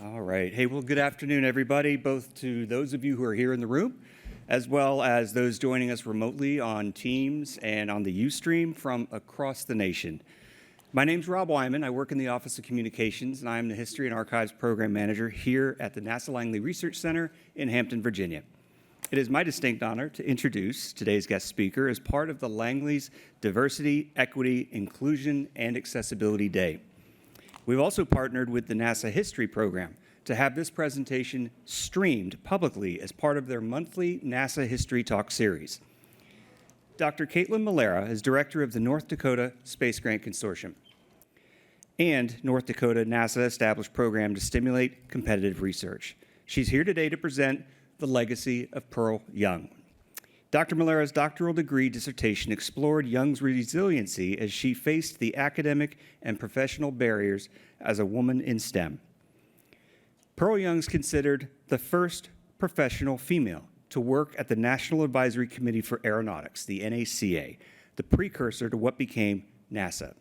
All right. Hey, well, good afternoon, everybody, both to those of you who are here in the room, as well as those joining us remotely on Teams and on the Ustream from across the nation. My name's Rob Wyman. I work in the Office of Communications, and I am the History and Archives Program Manager here at the NASA Langley Research Center in Hampton, Virginia. It is my distinct honor to introduce today's guest speaker as part of the Langley's Diversity, Equity, Inclusion, and Accessibility Day. We've also partnered with the NASA History Program to have this presentation streamed publicly as part of their monthly NASA History Talk series. Dr. Caitlin Milera is director of the North Dakota Space Grant Consortium and North Dakota NASA established program to stimulate competitive research. She's here today to present the legacy of Pearl Young. Dr. Milera's doctoral degree dissertation explored Young's resiliency as she faced the academic and professional barriers as a woman in STEM. Pearl Young's considered the first professional female to work at the National Advisory Committee for Aeronautics, the NACA, the precursor to what became NASA.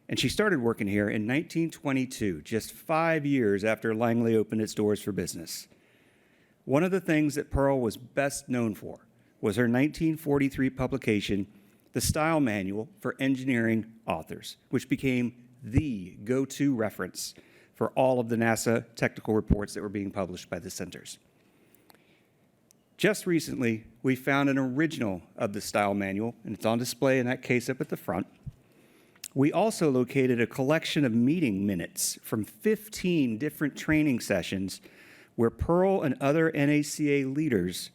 And she started working here in 1922, just 5 years after Langley opened its doors for business. One of the things that Pearl was best known for was her 1943 publication, The Style Manual for Engineering Authors, which became the go-to reference for all of the NASA technical reports that were being published by the centers. Just recently, we found an original of the Style Manual, and it's on display in that case up at the front. We also located a collection of meeting minutes from 15 different training sessions where Pearl and other NACA leaders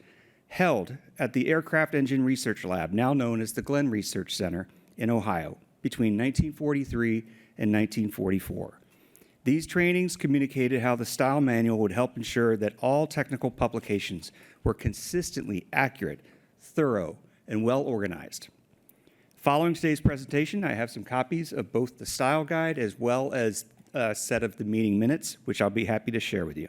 held at the Aircraft Engine Research Lab, now known as the Glenn Research Center in Ohio, between 1943 and 1944. These trainings communicated how the Style Manual would help ensure that all technical publications were consistently accurate, thorough, and well organized. Following today's presentation, I have some copies of both the Style Guide as well as a set of the meeting minutes, which I'll be happy to share with you.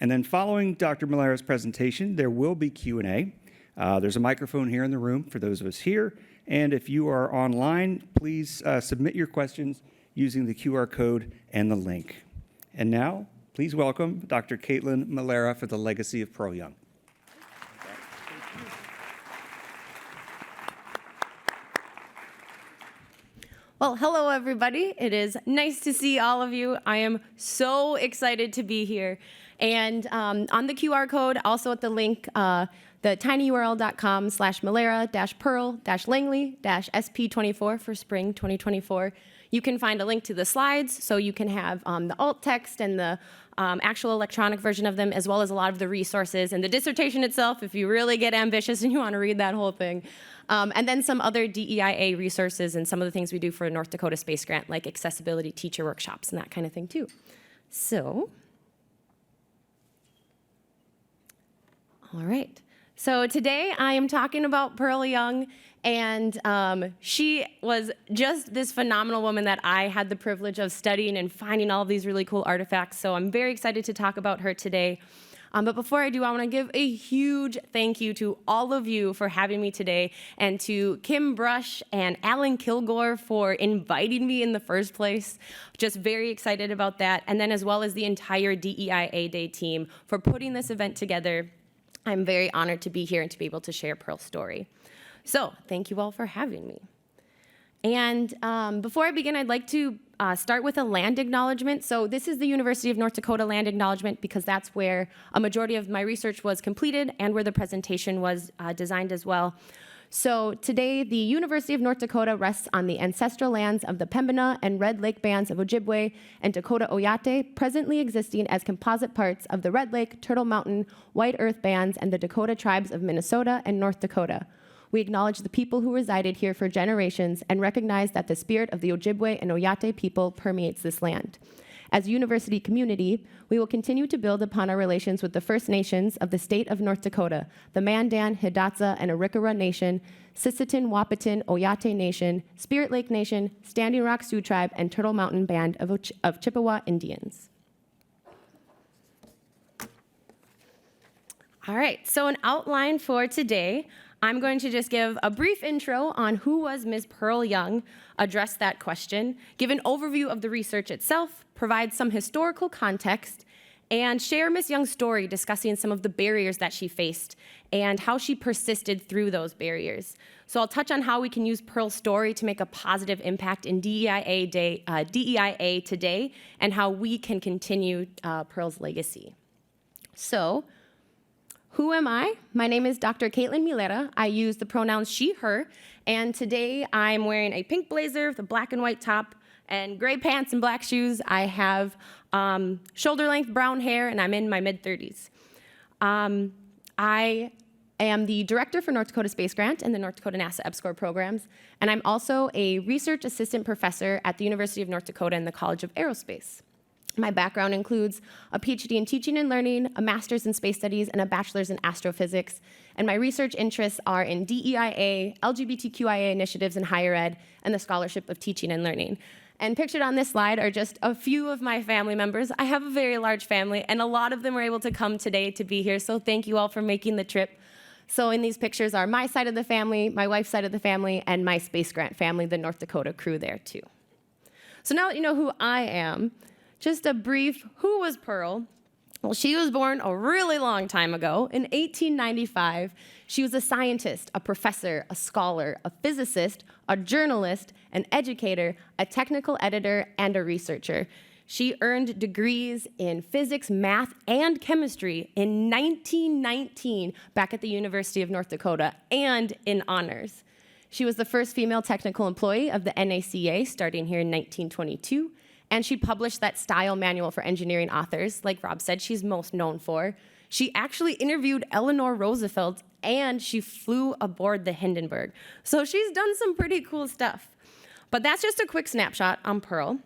And then following Dr. Milera's presentation, there will be Q&A. There's a microphone here in the room for those of us here. And if you are online, please submit your questions using the QR code and the link. And now, please welcome Dr. Caitlin Milera for the legacy of Pearl Young. Well, hello, everybody. It is nice to see all of you. I am so excited to be here. And on the QR code, also at the link, the tinyurl.com/milera-pearl-langley-sp24 for spring 2024, you can find a link to the slides, so you can have the alt text and the actual electronic version of them, as well as a lot of the resources and the dissertation itself, if you really get ambitious and you want to read that whole thing. And then some other DEIA resources and some of the things we do for North Dakota Space Grant, like accessibility teacher workshops and that kind of thing, too. So, all right. So today I am talking about Pearl Young, and she was just this phenomenal woman that I had the privilege of studying and finding all of these really cool artifacts. So I'm very excited to talk about her today. But before I do, I want to give a huge thank you to all of you for having me today, and to Kim Brush and Alan Kilgore for inviting me in the first place. Just very excited about that. And then as well as the entire DEIA Day team for putting this event together. I'm very honored to be here and to be able to share Pearl's story. So thank you all for having me. And before I begin, I'd like to start with a land acknowledgement. So this is the University of North Dakota land acknowledgement because that's where a majority of my research was completed and where the presentation was designed as well. So today, the University of North Dakota rests on the ancestral lands of the Pembina and Red Lake bands of Ojibwe and Dakota Oyate, presently existing as composite parts of the Red Lake, Turtle Mountain, White Earth bands, and the Dakota tribes of Minnesota and North Dakota. We acknowledge the people who resided here for generations and recognize that the spirit of the Ojibwe and Oyate people permeates this land. As a university community, we will continue to build upon our relations with the First Nations of the state of North Dakota, the Mandan, Hidatsa, and Arikara Nation, Sisseton, Wahpeton, Oyate Nation, Spirit Lake Nation, Standing Rock Sioux Tribe, and Turtle Mountain Band of Chippewa Indians. All right, so an outline for today. I'm going to just give a brief intro on who was Ms. Pearl Young, address that question, give an overview of the research itself, provide some historical context, and share Ms. Young's story discussing some of the barriers that she faced and how she persisted through those barriers. So I'll touch on how we can use Pearl's story to make a positive impact in DEIA today and how we can continue Pearl's legacy. So, who am I? My name is Dr. Caitlin Milera. I use the pronouns she, her, and today I'm wearing a pink blazer with a black and white top and gray pants and black shoes. I have shoulder-length brown hair, and I'm in my mid-30s. I am the director for North Dakota Space Grant and the North Dakota NASA EPSCoR programs, and I'm also a research assistant professor at the University of North Dakota in the College of Aerospace. My background includes a PhD in teaching and learning, a master's in space studies, and a bachelor's in astrophysics. And my research interests are in DEIA, LGBTQIA initiatives in higher ed, and the scholarship of teaching and learning. And pictured on this slide are just a few of my family members. I have a very large family, and a lot of them were able to come today to be here, so thank you all for making the trip. So in these pictures are my side of the family, my wife's side of the family, and my Space Grant family, the North Dakota crew there too. So now that you know who I am, just a brief, who was Pearl? Well, she was born a really long time ago. In 1895, she was a scientist, a professor, a scholar, a physicist, a journalist, an educator, a technical editor, and a researcher. She earned degrees in physics, math, and chemistry in 1919 back at the University of North Dakota, and in honors. She was the first female technical employee of the NACA starting here in 1922. And she published that style manual for engineering authors, like Rob said, she's most known for. She actually interviewed Eleanor Roosevelt, and she flew aboard the Hindenburg. So she's done some pretty cool stuff. But that's just a quick snapshot on Pearl.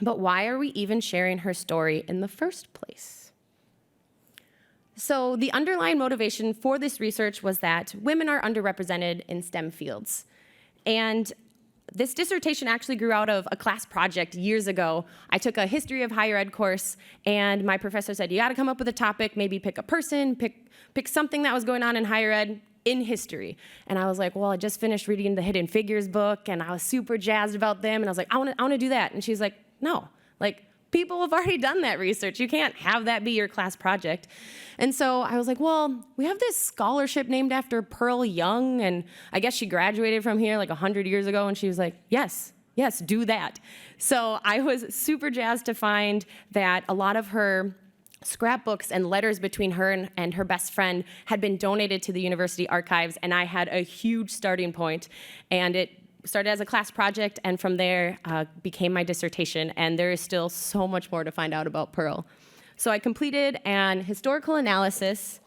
But why are we even sharing her story in the first place? So the underlying motivation for this research was that women are underrepresented in STEM fields. And this dissertation actually grew out of a class project years ago. I took a history of higher ed course, and my professor said, you gotta come up with a topic, maybe pick a person, pick something that was going on in higher ed in history. And I was like, well, I just finished reading the Hidden Figures book, and I was super jazzed about them, and I was like, I wanna do that. And she's like, no, people have already done that research. You can't have that be your class project. And so I was like, well, we have this scholarship named after Pearl Young, and I guess she graduated from here 100 years ago, and she was like, yes, do that. So I was super jazzed to find that a lot of her scrapbooks and letters between her and her best friend had been donated to the university archives, and I had a huge starting point, and it started as a class project, and from there became my dissertation, and there is still so much more to find out about Pearl. So I completed an historical analysis,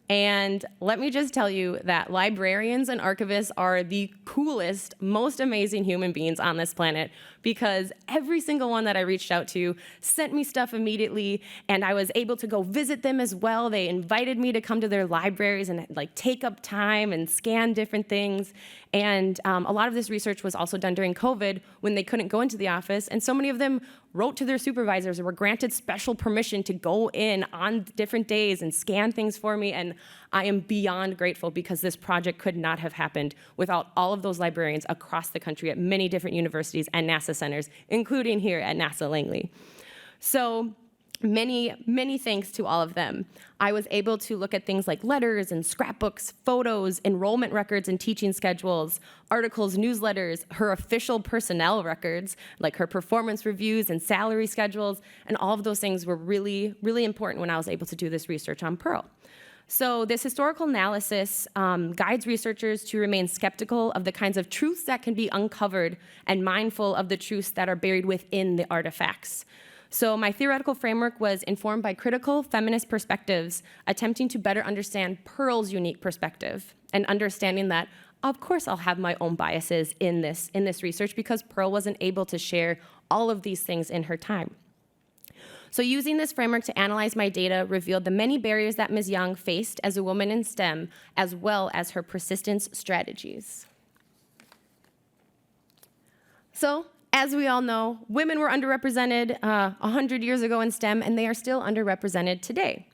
and let me just tell you that librarians and archivists are the coolest, most amazing human beings on this planet, because every single one that I reached out to sent me stuff immediately, and I was able to go visit them as well. They invited me to come to their libraries and take up time and scan different things. And a lot of this research was also done during COVID when they couldn't go into the office, and so many of them wrote to their supervisors or were granted special permission to go in on different days and scan things for me, and I am beyond grateful because this project could not have happened without all of those librarians across the country at many different universities and NASA centers, including here at NASA Langley. So many thanks to all of them. I was able to look at things like letters and scrapbooks, photos, enrollment records and teaching schedules, articles, newsletters, her official personnel records, like her performance reviews and salary schedules, and all of those things were really important when I was able to do this research on Pearl. So this historical analysis guides researchers to remain skeptical of the kinds of truths that can be uncovered and mindful of the truths that are buried within the artifacts. So my theoretical framework was informed by critical feminist perspectives, attempting to better understand Pearl's unique perspective and understanding that, of course, I'll have my own biases in this research because Pearl wasn't able to share all of these things in her time. So using this framework to analyze my data revealed the many barriers that Ms. Young faced as a woman in STEM, as well as her persistence strategies. So, as we all know, women were underrepresented 100 years ago in STEM, and they are still underrepresented today.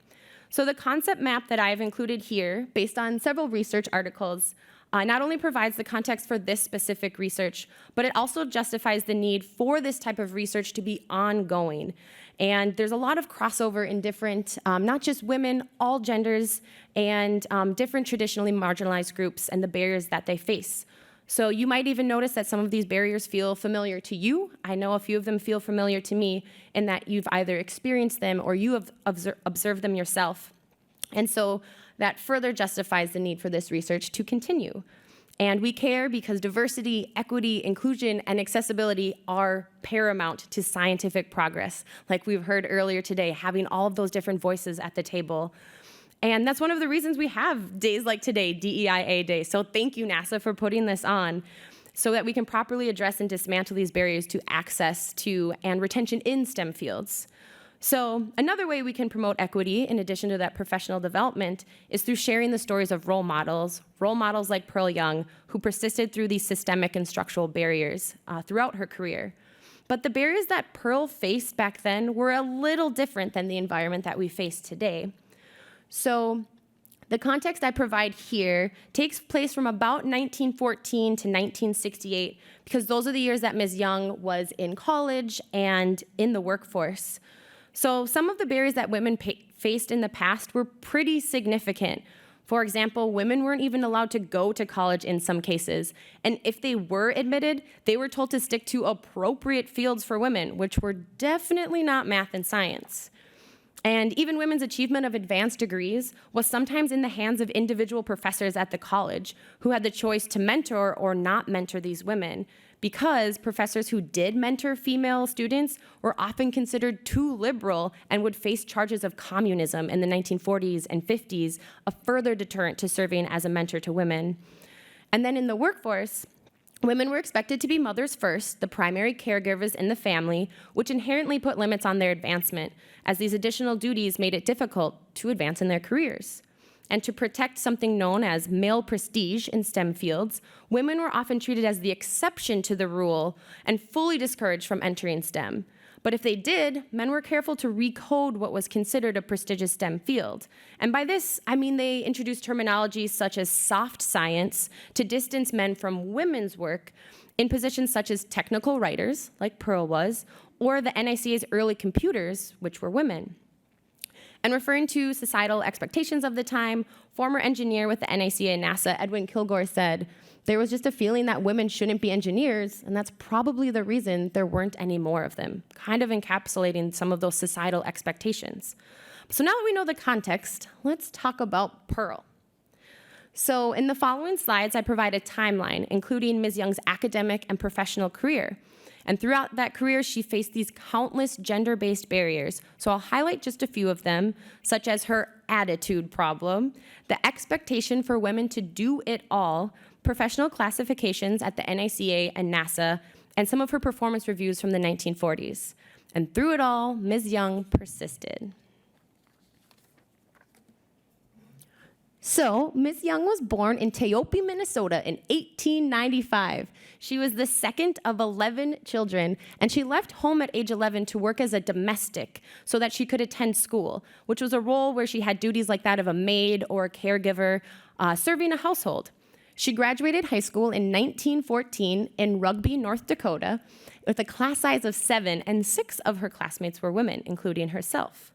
So the concept map that I have included here, based on several research articles, not only provides the context for this specific research, but it also justifies the need for this type of research to be ongoing. And there's a lot of crossover in different, not just women, all genders, and different traditionally marginalized groups and the barriers that they face. So you might even notice that some of these barriers feel familiar to you. I know a few of them feel familiar to me in that you've either experienced them or you have observed them yourself. And so that further justifies the need for this research to continue. And we care because diversity, equity, inclusion, and accessibility are paramount to scientific progress. Like we've heard earlier today, having all of those different voices at the table. And that's one of the reasons we have days like today, DEIA Day. So thank you, NASA, for putting this on so that we can properly address and dismantle these barriers to access to and retention in STEM fields. So another way we can promote equity, in addition to that professional development, is through sharing the stories of role models like Pearl Young, who persisted through these systemic and structural barriers throughout her career. But the barriers that Pearl faced back then were a little different than the environment that we face today. So the context I provide here takes place from about 1914 to 1968, because those are the years that Ms. Young was in college and in the workforce. So some of the barriers that women faced in the past were pretty significant. For example, women weren't even allowed to go to college in some cases. And if they were admitted, they were told to stick to appropriate fields for women, which were definitely not math and science. And even women's achievement of advanced degrees was sometimes in the hands of individual professors at the college who had the choice to mentor or not mentor these women, because professors who did mentor female students were often considered too liberal and would face charges of communism in the 1940s and 50s, a further deterrent to serving as a mentor to women. And then in the workforce, women were expected to be mothers first, the primary caregivers in the family, which inherently put limits on their advancement, as these additional duties made it difficult to advance in their careers. And to protect something known as male prestige in STEM fields, women were often treated as the exception to the rule and fully discouraged from entering STEM. But if they did, men were careful to recode what was considered a prestigious STEM field. And by this, I mean they introduced terminologies such as soft science to distance men from women's work in positions such as technical writers, like Pearl was, or the NICA's early computers, which were women. And referring to societal expectations of the time, former engineer with the NICA and NASA, Edwin Kilgore, said, "There was just a feeling that women shouldn't be engineers, and that's probably the reason there weren't any more of them," kind of encapsulating some of those societal expectations. So now that we know the context, let's talk about Pearl. So in the following slides, I provide a timeline, including Ms. Young's academic and professional career. And throughout that career, she faced these countless gender-based barriers. So I'll highlight just a few of them, such as her attitude problem, the expectation for women to do it all, professional classifications at the NICA and NASA, and some of her performance reviews from the 1940s. And through it all, Ms. Young persisted. So, Ms. Young was born in Teope, Minnesota in 1895. She was the second of 11 children, and she left home at age 11 to work as a domestic so that she could attend school, which was a role where she had duties like that of a maid or a caregiver serving a household. She graduated high school in 1914 in Rugby, North Dakota, with a class size of 7, and 6 of her classmates were women, including herself.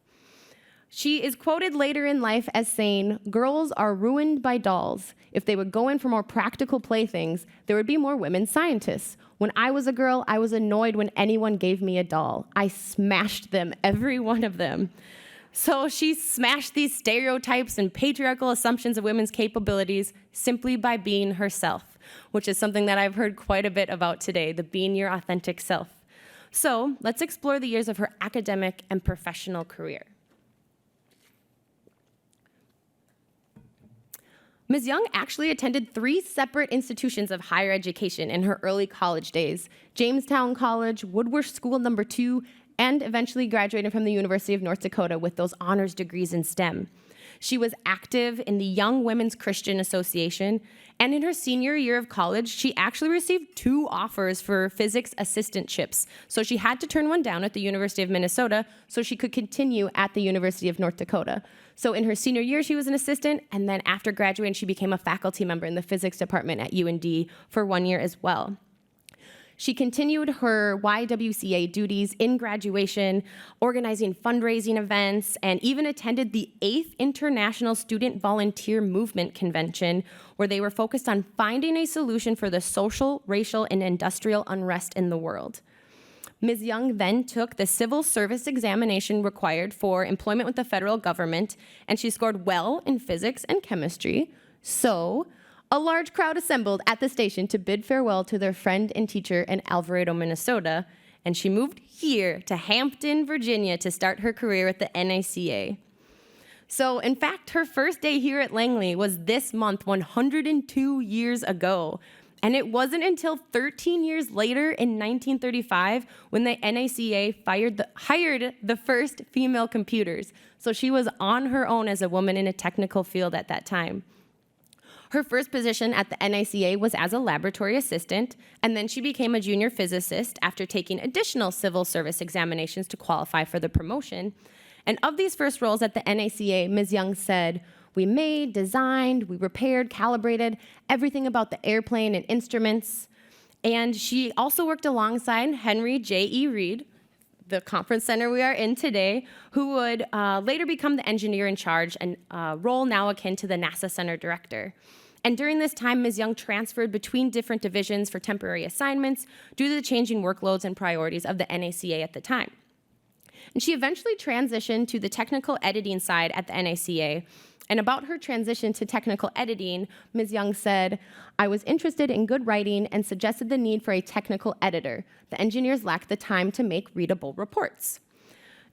She is quoted later in life as saying, "Girls are ruined by dolls. If they would go in for more practical playthings, there would be more women scientists. When I was a girl, I was annoyed when anyone gave me a doll. I smashed them, every one of them." So she smashed these stereotypes and patriarchal assumptions of women's capabilities simply by being herself, which is something that I've heard quite a bit about today, the being your authentic self. So let's explore the years of her academic and professional career. Ms. Young actually attended 3 separate institutions of higher education in her early college days: Jamestown College, Woodworth School No. 2, and eventually graduated from the University of North Dakota with those honors degrees in STEM. She was active in the Young Women's Christian Association, and in her senior year of college, she actually received 2 offers for physics assistantships. So she had to turn one down at the University of Minnesota so she could continue at the University of North Dakota. So in her senior year, she was an assistant, and then after graduating, she became a faculty member in the physics department at UND for 1 year as well. She continued her YWCA duties in graduation, organizing fundraising events, and even attended the 8th International Student Volunteer Movement Convention, where they were focused on finding a solution for the social, racial, and industrial unrest in the world. Ms. Young then took the civil service examination required for employment with the federal government, and she scored well in physics and chemistry. So, a large crowd assembled at the station to bid farewell to their friend and teacher in Alvarado, Minnesota, and she moved here to Hampton, Virginia to start her career at the NACA. So, in fact, her first day here at Langley was this month, 102 years ago. And it wasn't until 13 years later in 1935 when the NACA hired the first female computers. So she was on her own as a woman in a technical field at that time. Her first position at the NACA was as a laboratory assistant, and then she became a junior physicist after taking additional civil service examinations to qualify for the promotion. And of these first roles at the NACA, Ms. Young said, "We made, designed, we repaired, calibrated, everything about the airplane and instruments." And she also worked alongside Henry J.E. Reed, the conference center we are in today, who would later become the engineer in charge, and role now akin to the NASA Center Director. And during this time, Ms. Young transferred between different divisions for temporary assignments due to the changing workloads and priorities of the NACA at the time. And she eventually transitioned to the technical editing side at the NACA. And about her transition to technical editing, Ms. Young said, "I was interested in good writing and suggested the need for a technical editor. The engineers lacked the time to make readable reports."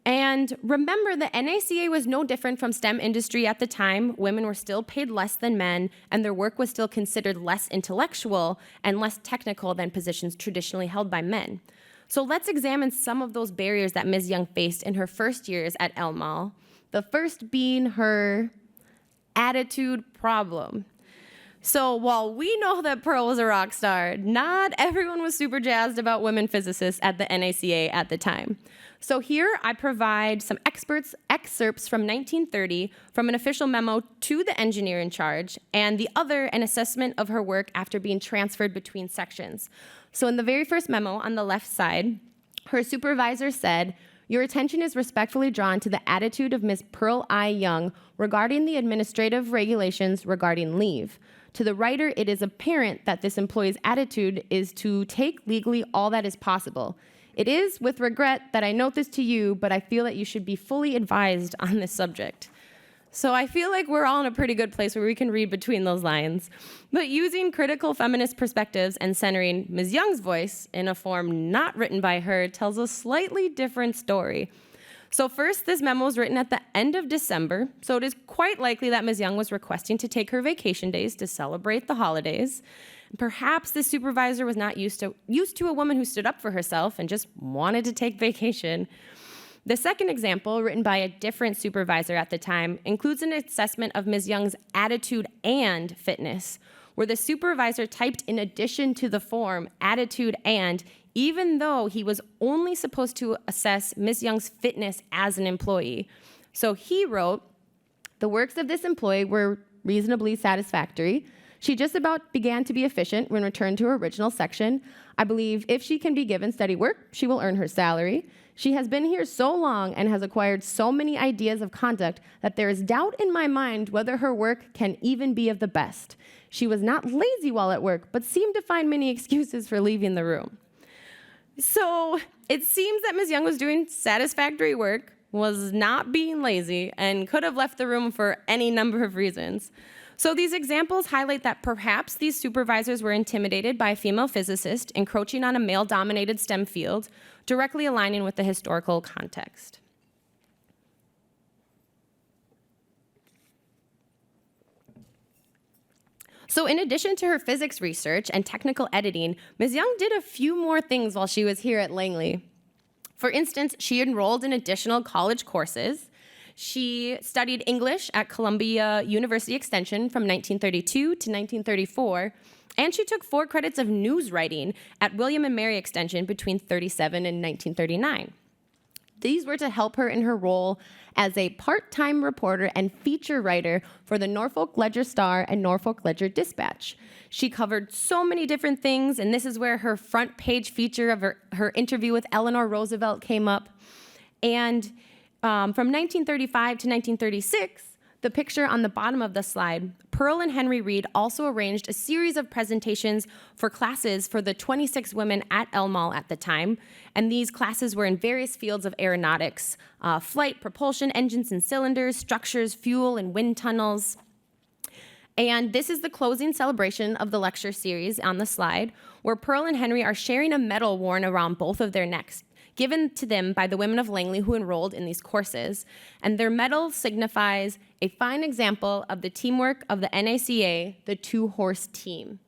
And remember, the NACA was no different from STEM industry at the time. Women were still paid less than men, and their work was still considered less intellectual and less technical than positions traditionally held by men. So let's examine some of those barriers that Ms. Young faced in her first years at LMAL, the first being her attitude problem. So while we know that Pearl was a rock star, not everyone was super jazzed about women physicists at the NACA at the time. So here I provide some excerpts from 1930 from an official memo to the engineer in charge, and the other an assessment of her work after being transferred between sections. So in the very first memo on the left side, her supervisor said, "Your attention is respectfully drawn to the attitude of Ms. Pearl I. Young regarding the administrative regulations regarding leave. To the writer, it is apparent that this employee's attitude is to take legally all that is possible. It is with regret that I note this to you, but I feel that you should be fully advised on this subject." So I feel like we're all in a pretty good place where we can read between those lines. But using critical feminist perspectives and centering Ms. Young's voice in a form not written by her tells a slightly different story. So first, this memo was written at the end of December, so it is quite likely that Ms. Young was requesting to take her vacation days to celebrate the holidays. Perhaps the supervisor was not used to a woman who stood up for herself and just wanted to take vacation. The second example, written by a different supervisor at the time, includes an assessment of Ms. Young's attitude and fitness, where the supervisor typed in addition to the form attitude and, even though he was only supposed to assess Ms. Young's fitness as an employee. So he wrote, "The works of this employee were reasonably satisfactory. She just about began to be efficient when returned to her original section. I believe if she can be given steady work, she will earn her salary. She has been here so long and has acquired so many ideas of conduct that there is doubt in my mind whether her work can even be of the best. She was not lazy while at work, but seemed to find many excuses for leaving the room." So it seems that Ms. Young was doing satisfactory work, was not being lazy, and could have left the room for any number of reasons. So these examples highlight that perhaps these supervisors were intimidated by a female physicist encroaching on a male-dominated STEM field, directly aligning with the historical context. So in addition to her physics research and technical editing, Ms. Young did a few more things while she was here at Langley. For instance, she enrolled in additional college courses. She studied English at Columbia University Extension from 1932 to 1934, and she took 4 credits of news writing at William and Mary Extension between 1937 and 1939. These were to help her in her role as a part-time reporter and feature writer for the Norfolk Ledger-Star and Norfolk Ledger-Dispatch. She covered so many different things, and this is where her front page feature of her interview with Eleanor Roosevelt came up. And from 1935 to 1936, the picture on the bottom of the slide, Pearl and Henry Reed also arranged a series of presentations for classes for the 26 women at El Mall at the time, and these classes were in various fields of aeronautics, flight, propulsion, engines and cylinders, structures, fuel, and wind tunnels. And this is the closing celebration of the lecture series on the slide, where Pearl and Henry are sharing a medal worn around both of their necks, given to them by the women of Langley who enrolled in these courses. And their medal signifies a fine example of the teamwork of the NACA, the two-horse team.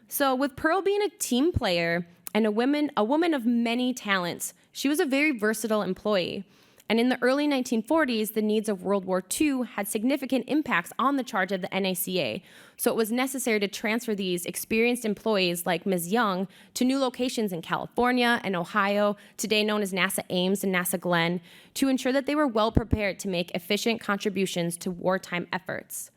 So with Pearl being a team player and a woman of many talents, she was a very versatile employee. And in the early 1940s, the needs of World War II had significant impacts on the charge of the NACA. So it was necessary to transfer these experienced employees like Ms. Young to new locations in California and Ohio, today known as NASA Ames and NASA Glenn, to ensure that they were well prepared to make efficient contributions to wartime efforts.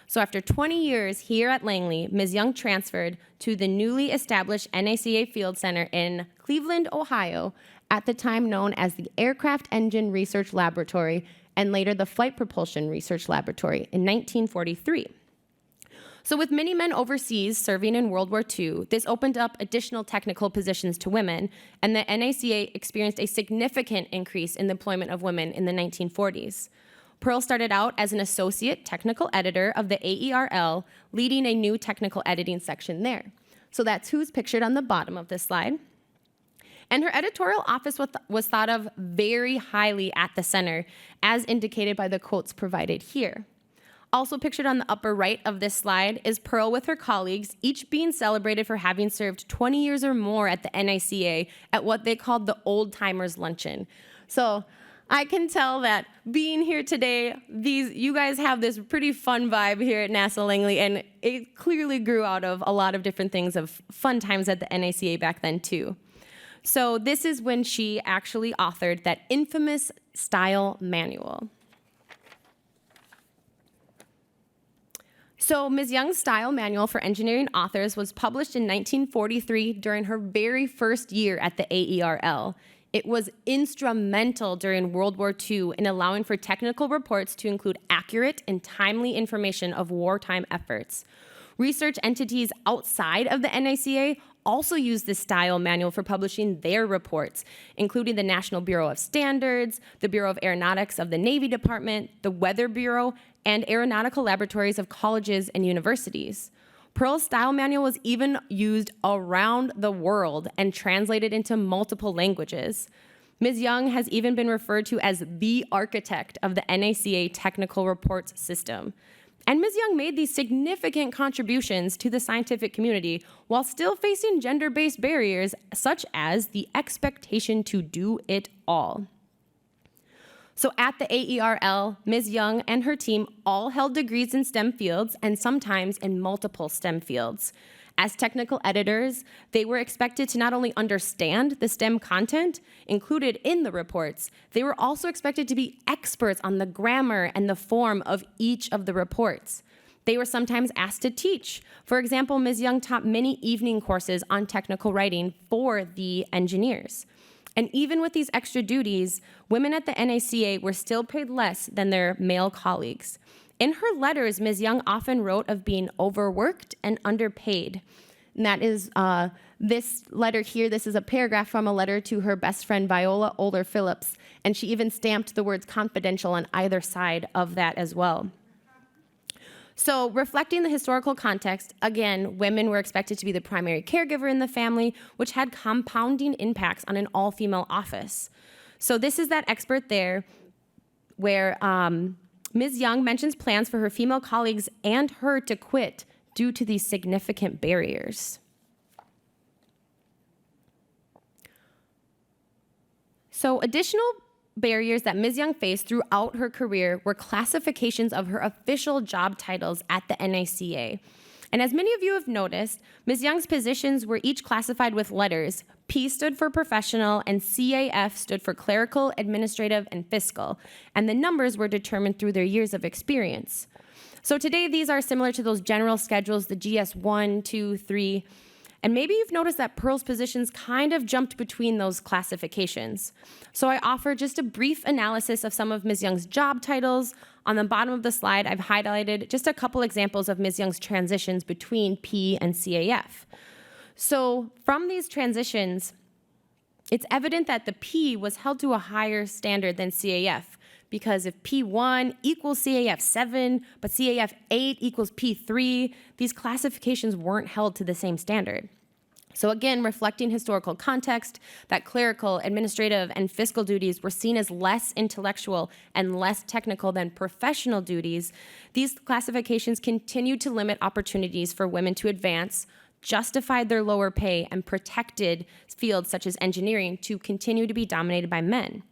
So after 20 years here at Langley, Ms. Young transferred to the newly established NACA Field Center in Cleveland, Ohio, at the time known as the Aircraft Engine Research Laboratory, and later the Flight Propulsion Research Laboratory in 1943. So with many men overseas serving in World War II, this opened up additional technical positions to women, and the NACA experienced a significant increase in the employment of women in the 1940s. Pearl started out as an associate technical editor of the AERL, leading a new technical editing section there. So that's who's pictured on the bottom of this slide. And her editorial office was thought of very highly at the center, as indicated by the quotes provided here. Also pictured on the upper right of this slide is Pearl with her colleagues, each being celebrated for having served 20 years or more at the NACA at what they called the Old Timers Luncheon. So I can tell that being here today, you guys have this pretty fun vibe here at NASA Langley, and it clearly grew out of a lot of different things of fun times at the NACA back then too. So this is when she actually authored that infamous style manual. So Ms. Young's style manual for engineering authors was published in 1943 during her very first year at the AERL. It was instrumental during World War II in allowing for technical reports to include accurate and timely information of wartime efforts. Research entities outside of the NACA also used this style manual for publishing their reports, including the National Bureau of Standards, the Bureau of Aeronautics of the Navy Department, the Weather Bureau, and aeronautical laboratories of colleges and universities. Pearl's style manual was even used around the world and translated into multiple languages. Ms. Young has even been referred to as the architect of the NACA technical reports system. And Ms. Young made these significant contributions to the scientific community while still facing gender-based barriers such as the expectation to do it all. So at the AERL, Ms. Young and her team all held degrees in STEM fields and sometimes in multiple STEM fields. As technical editors, they were expected to not only understand the STEM content included in the reports, they were also expected to be experts on the grammar and the form of each of the reports. They were sometimes asked to teach. For example, Ms. Young taught many evening courses on technical writing for the engineers. And even with these extra duties, women at the NACA were still paid less than their male colleagues. In her letters, Ms. Young often wrote of being overworked and underpaid. And that is this letter here. This is a paragraph from a letter to her best friend, Viola Oler Phillips. And she even stamped the words confidential on either side of that as well. So reflecting the historical context, again, women were expected to be the primary caregiver in the family, which had compounding impacts on an all-female office. So this is that expert there where Ms. Young mentions plans for her female colleagues and her to quit due to these significant barriers. So additional barriers that Ms. Young faced throughout her career were classifications of her official job titles at the NACA. And as many of you have noticed, Ms. Young's positions were each classified with letters. P stood for professional, and CAF stood for clerical, administrative, and fiscal. And the numbers were determined through their years of experience. So today, these are similar to those general schedules, the GS 1, 2, 3. And maybe you've noticed that Pearl's positions kind of jumped between those classifications. So I offer just a brief analysis of some of Ms. Young's job titles. On the bottom of the slide, I've highlighted just a couple examples of Ms. Young's transitions between P and CAF. So from these transitions, it's evident that the P was held to a higher standard than CAF, because if P1 equals CAF 7, but CAF 8 equals P3, these classifications weren't held to the same standard. So again, reflecting historical context, that clerical, administrative, and fiscal duties were seen as less intellectual and less technical than professional duties, these classifications continued to limit opportunities for women to advance, justified their lower pay, and protected fields such as engineering to continue to be dominated by men.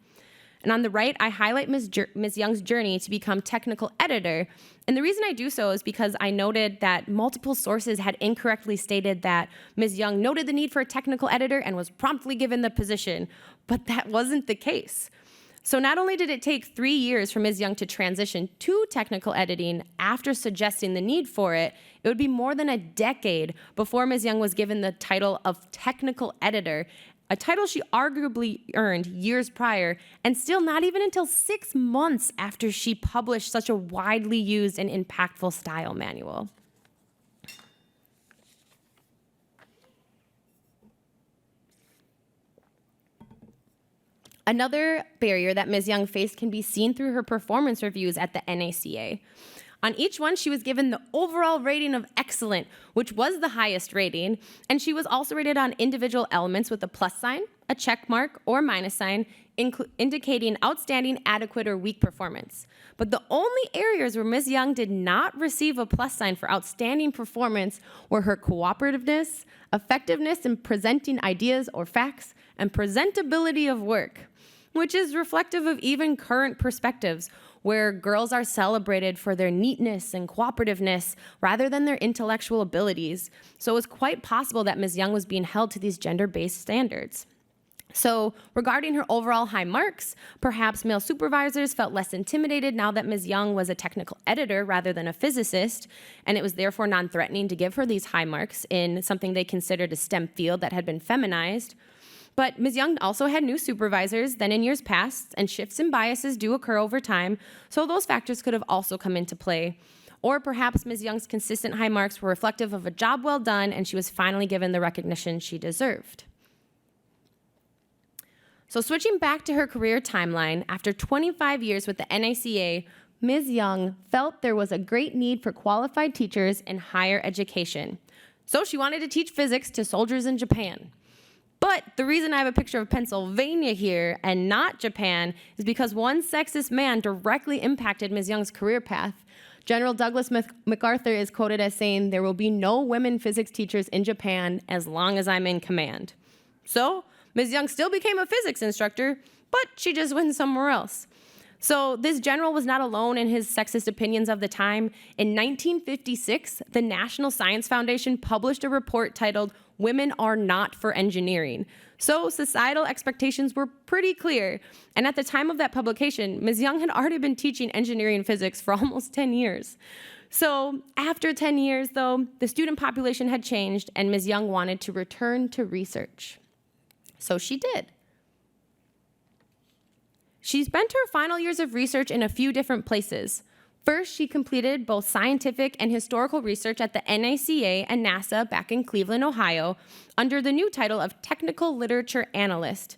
And on the right, I highlight Ms. Young's journey to become technical editor. And the reason I do so is because I noted that multiple sources had incorrectly stated that Ms. Young noted the need for a technical editor and was promptly given the position, but that wasn't the case. So not only did it take 3 years for Ms. Young to transition to technical editing after suggesting the need for it, it would be more than a decade before Ms. Young was given the title of technical editor, a title she arguably earned years prior, and still not even until 6 months after she published such a widely used and impactful style manual. Another barrier that Ms. Young faced can be seen through her performance reviews at the NACA. On each one, she was given the overall rating of excellent, which was the highest rating, and she was also rated on individual elements with a plus sign, a check mark, or minus sign, indicating outstanding, adequate, or weak performance. But the only areas where Ms. Young did not receive a plus sign for outstanding performance were her cooperativeness, effectiveness in presenting ideas or facts, and presentability of work, which is reflective of even current perspectives, where girls are celebrated for their neatness and cooperativeness rather than their intellectual abilities. So it was quite possible that Ms. Young was being held to these gender-based standards. So regarding her overall high marks, perhaps male supervisors felt less intimidated now that Ms. Young was a technical editor rather than a physicist, and it was therefore non-threatening to give her these high marks in something they considered a STEM field that had been feminized. But Ms. Young also had new supervisors than in years past, and shifts and biases do occur over time, so those factors could have also come into play. Or perhaps Ms. Young's consistent high marks were reflective of a job well done, and she was finally given the recognition she deserved. So switching back to her career timeline, after 25 years with the NACA, Ms. Young felt there was a great need for qualified teachers in higher education. So she wanted to teach physics to soldiers in Japan. But the reason I have a picture of Pennsylvania here and not Japan is because one sexist man directly impacted Ms. Young's career path. General Douglas MacArthur is quoted as saying, "There will be no women physics teachers in Japan as long as I'm in command." So Ms. Young still became a physics instructor, but she just went somewhere else. So this general was not alone in his sexist opinions of the time. In 1956, the National Science Foundation published a report titled "Women Are Not for Engineering." So societal expectations were pretty clear. And at the time of that publication, Ms. Young had already been teaching engineering and physics for almost 10 years. So after 10 years, though, the student population had changed, and Ms. Young wanted to return to research. So she did. She spent her final years of research in a few different places. First, she completed both scientific and historical research at the NACA and NASA back in Cleveland, Ohio, under the new title of Technical Literature Analyst.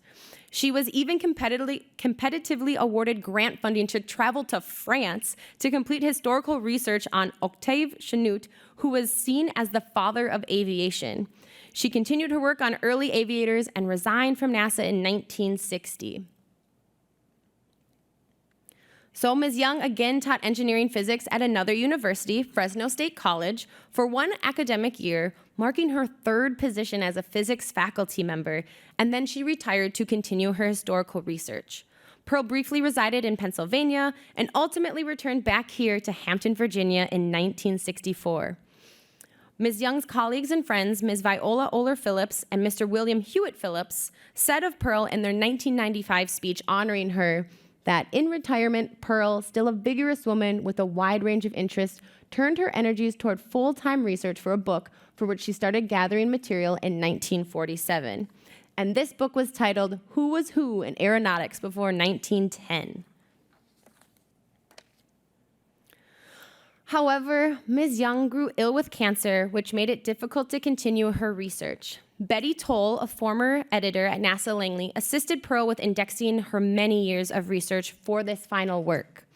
She was even competitively awarded grant funding to travel to France to complete historical research on Octave Chanute, who was seen as the father of aviation. She continued her work on early aviators and resigned from NASA in 1960. So Ms. Young again taught engineering physics at another university, Fresno State College, for one academic year, marking her third position as a physics faculty member, and then she retired to continue her historical research. Pearl briefly resided in Pennsylvania and ultimately returned back here to Hampton, Virginia in 1964. Ms. Young's colleagues and friends, Ms. Viola Oler Phillips and Mr. William Hewitt Phillips, said of Pearl in their 1995 speech honoring her that in retirement, Pearl, still a vigorous woman with a wide range of interests, turned her energies toward full-time research for a book for which she started gathering material in 1947. And this book was titled Who Was Who in Aeronautics Before 1910. However, Ms. Young grew ill with cancer, which made it difficult to continue her research. Betty Toll, a former editor at NASA Langley, assisted Pearl with indexing her many years of research for this final work.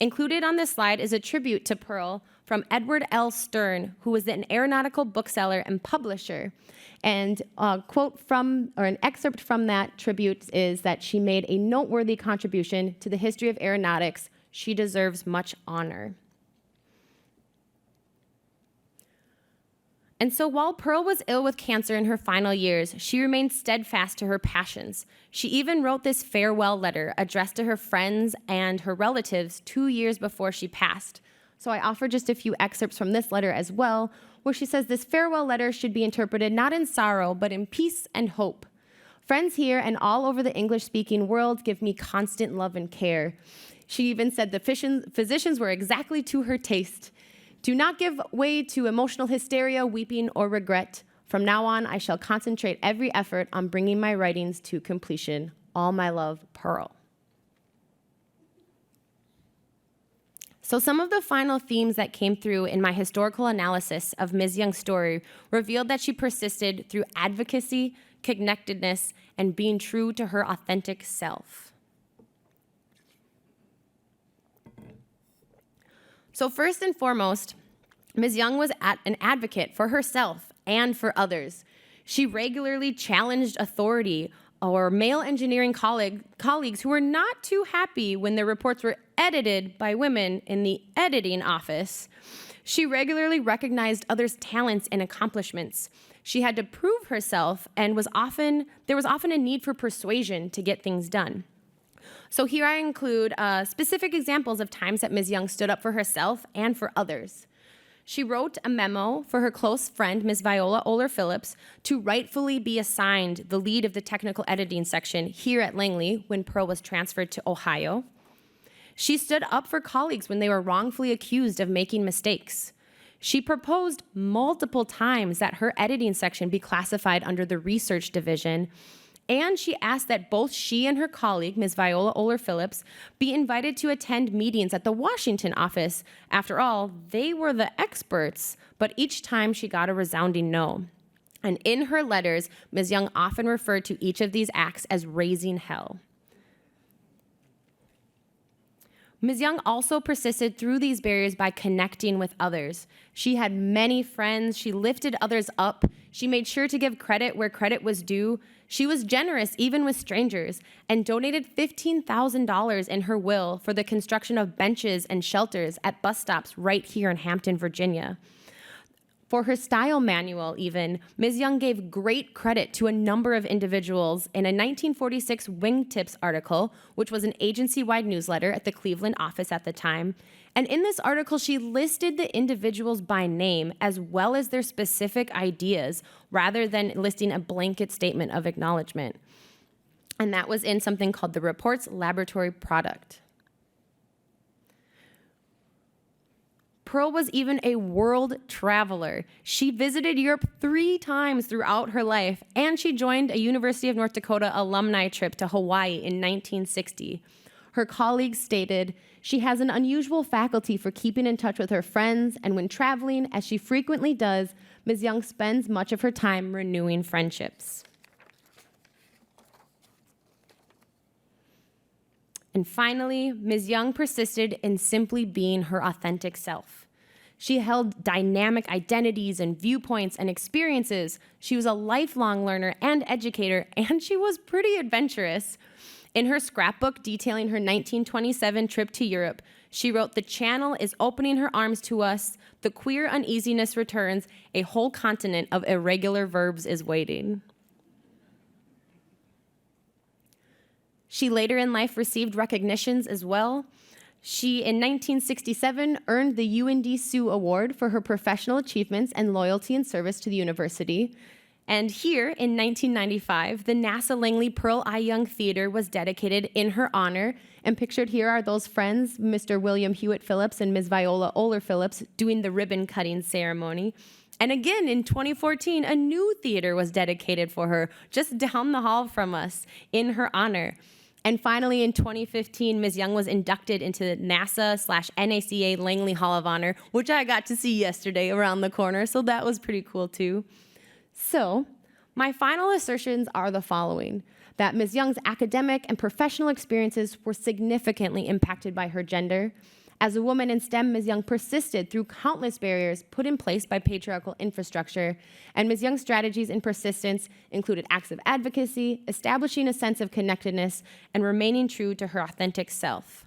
Included on this slide is a tribute to Pearl from Edward L. Stern, who was an aeronautical bookseller and publisher. And an excerpt from that tribute is that she made a noteworthy contribution to the history of aeronautics. She deserves much honor. And so while Pearl was ill with cancer in her final years, she remained steadfast to her passions. She even wrote this farewell letter addressed to her friends and her relatives 2 years before she passed. So I offer just a few excerpts from this letter as well, where she says this farewell letter should be interpreted not in sorrow, but in peace and hope. Friends here and all over the English-speaking world give me constant love and care. She even said the physicians were exactly to her taste. Do not give way to emotional hysteria, weeping, or regret. From now on, I shall concentrate every effort on bringing my writings to completion. All my love, Pearl. So some of the final themes that came through in my historical analysis of Ms. Young's story revealed that she persisted through advocacy, connectedness, and being true to her authentic self. So first and foremost, Ms. Young was an advocate for herself and for others. She regularly challenged authority or male engineering colleagues who were not too happy when their reports were edited by women in the editing office. She regularly recognized others' talents and accomplishments. She had to prove herself, and there was often a need for persuasion to get things done. So here I include specific examples of times that Ms. Young stood up for herself and for others. She wrote a memo for her close friend, Ms. Viola Oler Phillips, to rightfully be assigned the lead of the technical editing section here at Langley when Pearl was transferred to Ohio. She stood up for colleagues when they were wrongfully accused of making mistakes. She proposed multiple times that her editing section be classified under the research division, and she asked that both she and her colleague, Ms. Viola Oler Phillips, be invited to attend meetings at the Washington office. After all, they were the experts, but each time she got a resounding no. And in her letters, Ms. Young often referred to each of these acts as raising hell. Ms. Young also persisted through these barriers by connecting with others. She had many friends. She lifted others up. She made sure to give credit where credit was due. She was generous even with strangers and donated $15,000 in her will for the construction of benches and shelters at bus stops right here in Hampton, Virginia. For her style manual, even, Ms. Young gave great credit to a number of individuals in a 1946 Wingtips article, which was an agency-wide newsletter at the Cleveland office at the time. And in this article, she listed the individuals by name as well as their specific ideas, rather than listing a blanket statement of acknowledgement. And that was in something called the Report's Laboratory Product. Pearl was even a world traveler. She visited Europe 3 times throughout her life, and she joined a University of North Dakota alumni trip to Hawaii in 1960. Her colleagues stated, she has an unusual faculty for keeping in touch with her friends, and when traveling, as she frequently does, Ms. Young spends much of her time renewing friendships. And finally, Ms. Young persisted in simply being her authentic self. She held dynamic identities and viewpoints and experiences. She was a lifelong learner and educator, and she was pretty adventurous. In her scrapbook detailing her 1927 trip to Europe, she wrote, "The Channel is opening her arms to us. The queer uneasiness returns. A whole continent of irregular verbs is waiting." She later in life received recognitions as well. She, in 1967, earned the UND Sue Award for her professional achievements and loyalty and service to the university. And here, in 1995, the NASA Langley Pearl I. Young Theater was dedicated in her honor. And pictured here are those friends, Mr. William Hewitt Phillips and Ms. Viola Oler Phillips, doing the ribbon-cutting ceremony. And again, in 2014, a new theater was dedicated for her, just down the hall from us, in her honor. And finally, in 2015, Ms. Young was inducted into the NASA/NACA Langley Hall of Honor, which I got to see yesterday around the corner, so that was pretty cool too. So, my final assertions are the following: that Ms. Young's academic and professional experiences were significantly impacted by her gender. As a woman in STEM, Ms. Young persisted through countless barriers put in place by patriarchal infrastructure, and Ms. Young's strategies in persistence included acts of advocacy, establishing a sense of connectedness, and remaining true to her authentic self.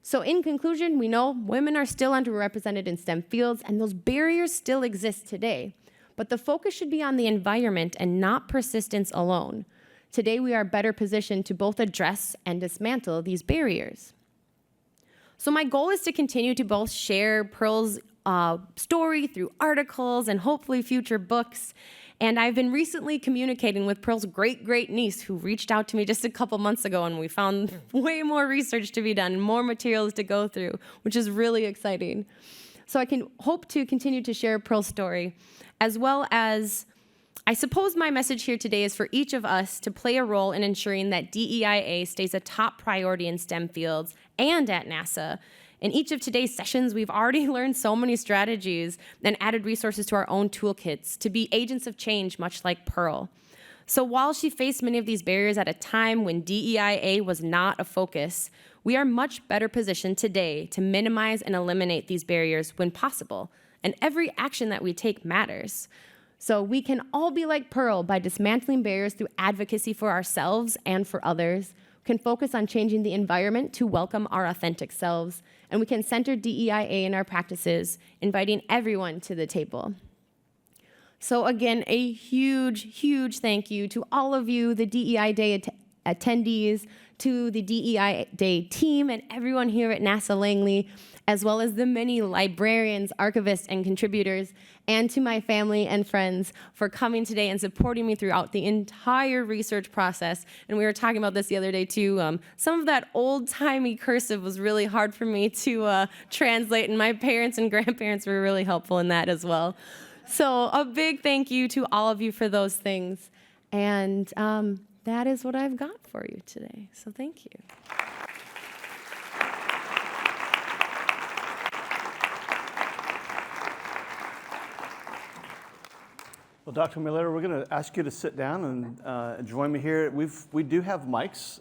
So in conclusion, we know women are still underrepresented in STEM fields, and those barriers still exist today. But the focus should be on the environment and not persistence alone. Today, we are better positioned to both address and dismantle these barriers. So my goal is to continue to both share Pearl's story through articles and hopefully future books. And I've been recently communicating with Pearl's great-great-niece, who reached out to me just a couple months ago, and we found way more research to be done and more materials to go through, which is really exciting. So I can hope to continue to share Pearl's story, as well as I suppose my message here today is for each of us to play a role in ensuring that DEIA stays a top priority in STEM fields and at NASA. In each of today's sessions, we've already learned so many strategies and added resources to our own toolkits to be agents of change, much like Pearl. So while she faced many of these barriers at a time when DEIA was not a focus, we are much better positioned today to minimize and eliminate these barriers when possible. And every action that we take matters. So we can all be like Pearl by dismantling barriers through advocacy for ourselves and for others. We can focus on changing the environment to welcome our authentic selves. And we can center DEIA in our practices, inviting everyone to the table. So again, a huge thank you to all of you, the DEI Day attendees, to the DEI Day team, and everyone here at NASA Langley, as well as the many librarians, archivists, and contributors, and to my family and friends for coming today and supporting me throughout the entire research process. And we were talking about this the other day too. Some of that old-timey cursive was really hard for me to translate, and my parents and grandparents were really helpful in that as well. So a big thank you to all of you for those things. And that is what I've got for you today. So thank you. Well, Dr. Milera, we're going to ask you to sit down and join me here. We do have mics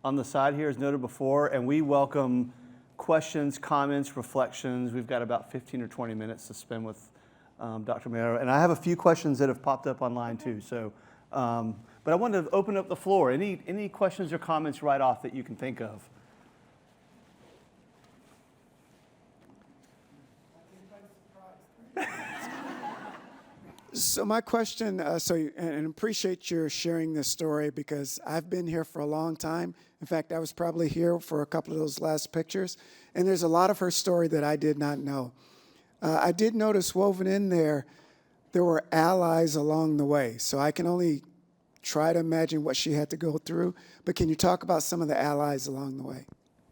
on the side here, as noted before, and we welcome questions, comments, reflections. We've got about 15 or 20 minutes to spend with Dr. Milera. And I have a few questions that have popped up online too. So, but I wanted to open up the floor. Any questions or comments right off that you can think of? So my question, and appreciate your sharing this story, because I've been here for a long time. In fact, I was probably here for a couple of those last pictures, and there's a lot of her story that I did not know. I did notice woven in there were allies along the way, so I can only try to imagine what she had to go through, but can you talk about some of the allies along the way?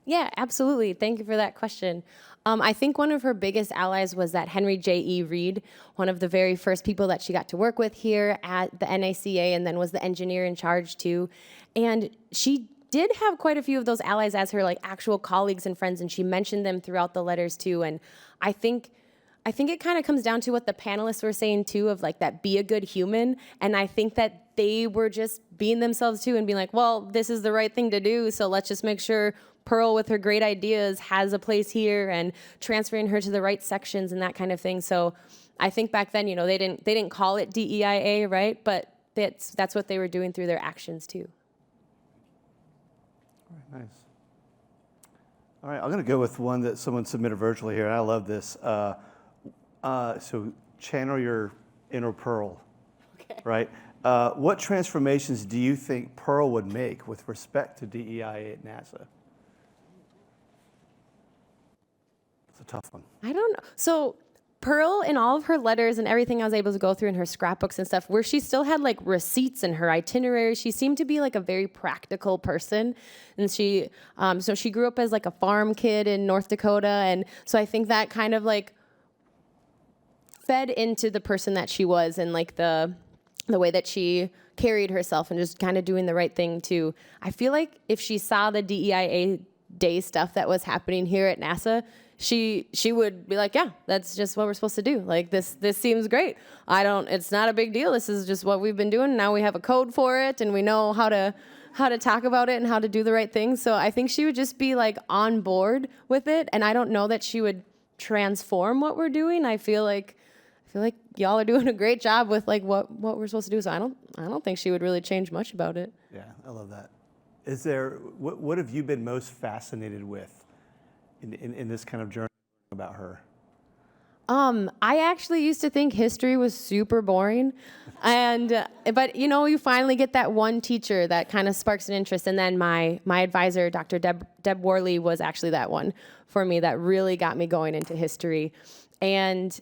Yeah, absolutely. Thank you for that question. I think one of her biggest allies was that Henry J.E. Reed, one of the very first people that she got to work with here at the NACA, and then was the engineer in charge too. And she did have quite a few of those allies as her actual colleagues and friends, and she mentioned them throughout the letters too. And I think it kind of comes down to what the panelists were saying too, of that be a good human. And I think that they were just being themselves too and being like, well, this is the right thing to do, so let's just make sure Pearl, with her great ideas, has a place here, and transferring her to the right sections and that kind of thing. So I think back then, they didn't call it DEIA, right? But that's what they were doing through their actions too. All right, nice. All right, I'm going to go with one that someone submitted virtually here, and I love this. So channel your inner Pearl, Okay. right? What transformations do you think Pearl would make with respect to DEIA at NASA? It's a tough one. I don't know. So Pearl, in all of her letters and everything I was able to go through in her scrapbooks and stuff, where she still had like receipts in her itinerary, she seemed to be like a very practical person. And she, so she grew up as like a farm kid in North Dakota. And so I think that kind of like fed into the person that she was and like the way that she carried herself and just kind of doing the right thing too. I feel like if she saw the DEIA Day stuff that was happening here at NASA, she would be like, yeah, that's just what we're supposed to do. Like this seems great. It's not a big deal. This is just what we've been doing. Now we have a code for it and we know how to talk about it and how to do the right thing. So I think she would just be like on board with it. And I don't know that she would transform what we're doing. I feel like y'all are doing a great job with like what we're supposed to do. So I don't think she would really change much about it. Yeah, I love that. Is there, what have you been most fascinated with in this kind of journey about her? I actually used to think history was super boring, but you finally get that one teacher that kind of sparks an interest, and then my advisor, Dr. Deb Worley, was actually that one for me that really got me going into history, and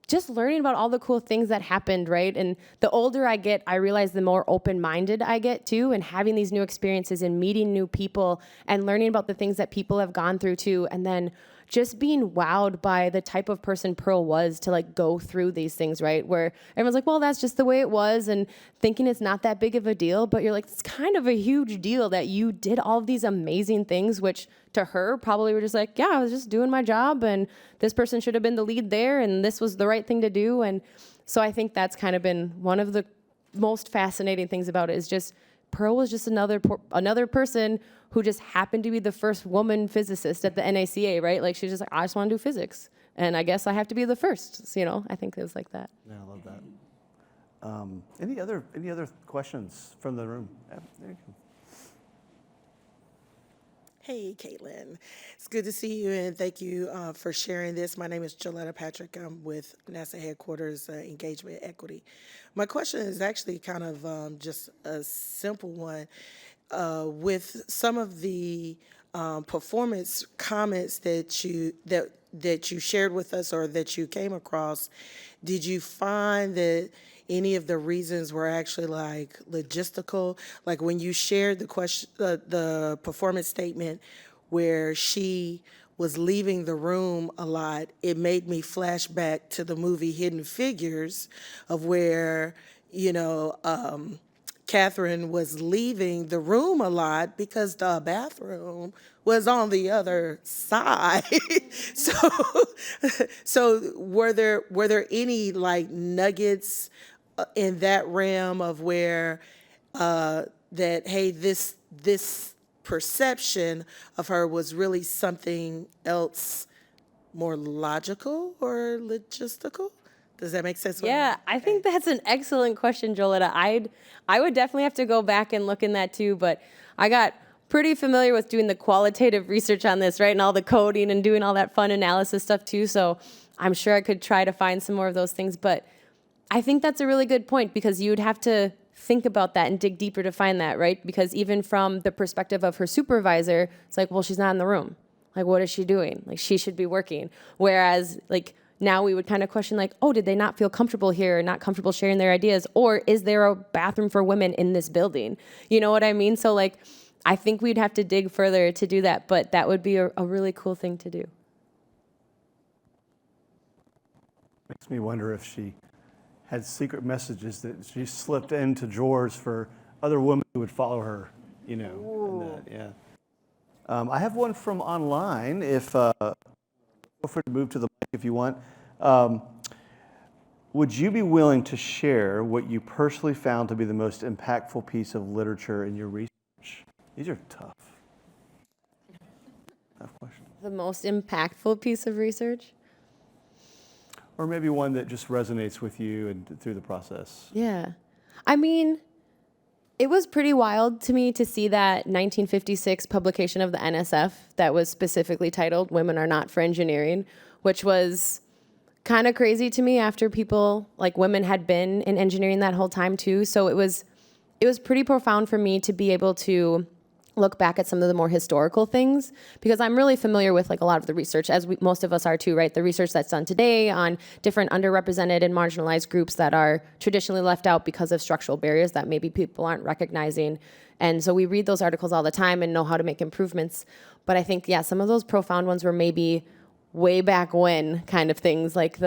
just learning about all the cool things that happened, right? And the older I get, I realize the more open-minded I get too, and having these new experiences and meeting new people and learning about the things that people have gone through too, and then just being wowed by the type of person Pearl was to like go through these things, right? Where everyone's like, well, that's just the way it was, and thinking it's not that big of a deal, but you're like, it's kind of a huge deal that you did all of these amazing things, which to her probably were just like, yeah, I was just doing my job, and this person should have been the lead there, and this was the right thing to do. And so I think that's kind of been one of the most fascinating things about it, is just Pearl was just another person who just happened to be the first woman physicist at the NACA, right? Like she's just like, I just want to do physics, and I guess I have to be the first. So, I think it was like that. Yeah, I love that. Any other questions from the room? Yeah, there you go. Hey, Caitlin. It's good to see you, and thank you for sharing this. My name is Joletta Patrick. I'm with NASA Headquarters Engagement Equity. My question is actually kind of just a simple one. With some of the performance comments that you shared with us or that you came across, did you find that any of the reasons were actually like logistical? Like when you shared the performance statement where she was leaving the room a lot, it made me flash back to the movie Hidden Figures, of where, Catherine was leaving the room a lot because the bathroom was on the other side. So were there any like nuggets in that realm of where that, hey, this perception of her was really something else more logical or logistical? Does that make sense? Yeah, I think that's an excellent question, Joletta. I would definitely have to go back and look in that too, but I got pretty familiar with doing the qualitative research on this, right, and all the coding and doing all that fun analysis stuff too, so I'm sure I could try to find some more of those things, but I think that's a really good point, because you would have to think about that and dig deeper to find that, right? Because even from the perspective of her supervisor, it's like, well, she's not in the room. Like, what is she doing? Like, she should be working. Whereas, like, now we would kind of question, like, oh, did they not feel comfortable here, not comfortable sharing their ideas? Or is there a bathroom for women in this building? You know what I mean? So, like, I think we'd have to dig further to do that, but that would be a really cool thing to do. Makes me wonder if she had secret messages that she slipped into drawers for other women who would follow her, and that, yeah. I have one from online. If feel free to move to the mic if you want. Would you be willing to share what you personally found to be the most impactful piece of literature in your research? These are tough. Tough questions. The most impactful piece of research? Or maybe one that just resonates with you and through the process. Yeah. I mean, it was pretty wild to me to see that 1956 publication of the NSF that was specifically titled Women Are Not for Engineering, which was kind of crazy to me after people, like women had been in engineering that whole time too. So it was pretty profound for me to be able to look back at some of the more historical things, because I'm really familiar with like a lot of the research, as most of us are too, right? The research that's done today on different underrepresented and marginalized groups that are traditionally left out because of structural barriers that maybe people aren't recognizing. And so we read those articles all the time and know how to make improvements. But I think, yeah, some of those profound ones were maybe way back when kind of things, like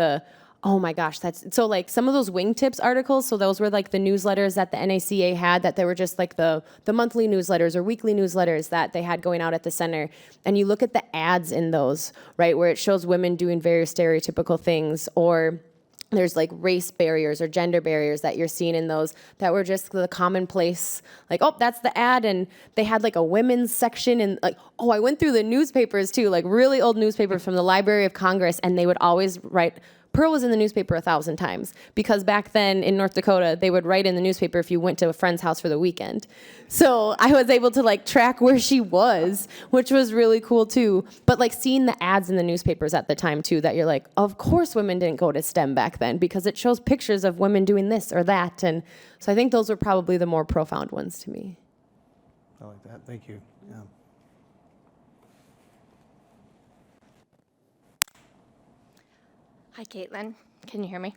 oh my gosh, so like some of those wingtips articles, so those were like the newsletters that the NACA had, that they were just like the monthly newsletters or weekly newsletters that they had going out at the center. And you look at the ads in those, right, where it shows women doing very stereotypical things, or there's like race barriers or gender barriers that you're seeing in those that were just the commonplace, like, oh, that's the ad. And they had like a women's section, and like, oh, I went through the newspapers too, like really old newspapers from the Library of Congress, and they would always write, Pearl was in the newspaper 1,000 times, because back then in North Dakota, they would write in the newspaper if you went to a friend's house for the weekend. So I was able to like track where she was, which was really cool too. But like seeing the ads in the newspapers at the time too, that you're like, of course women didn't go to STEM back then, because it shows pictures of women doing this or that. And so I think those were probably the more profound ones to me. I like that. Thank you. Yeah. Hi, Caitlin. Can you hear me?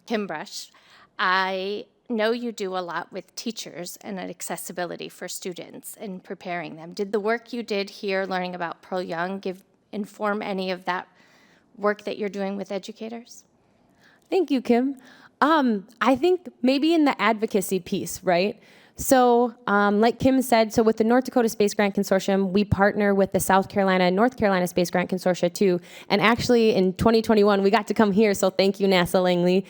Kim Brush. I know you do a lot with teachers and accessibility for students and preparing them. Did the work you did here learning about Pearl Young inform any of that work that you're doing with educators? Thank you, Kim. I think maybe in the advocacy piece, right? So like Kim said, so with the North Dakota Space Grant Consortium, we partner with the South Carolina and North Carolina Space Grant Consortia too. And actually in 2021, we got to come here, so thank you, NASA Langley,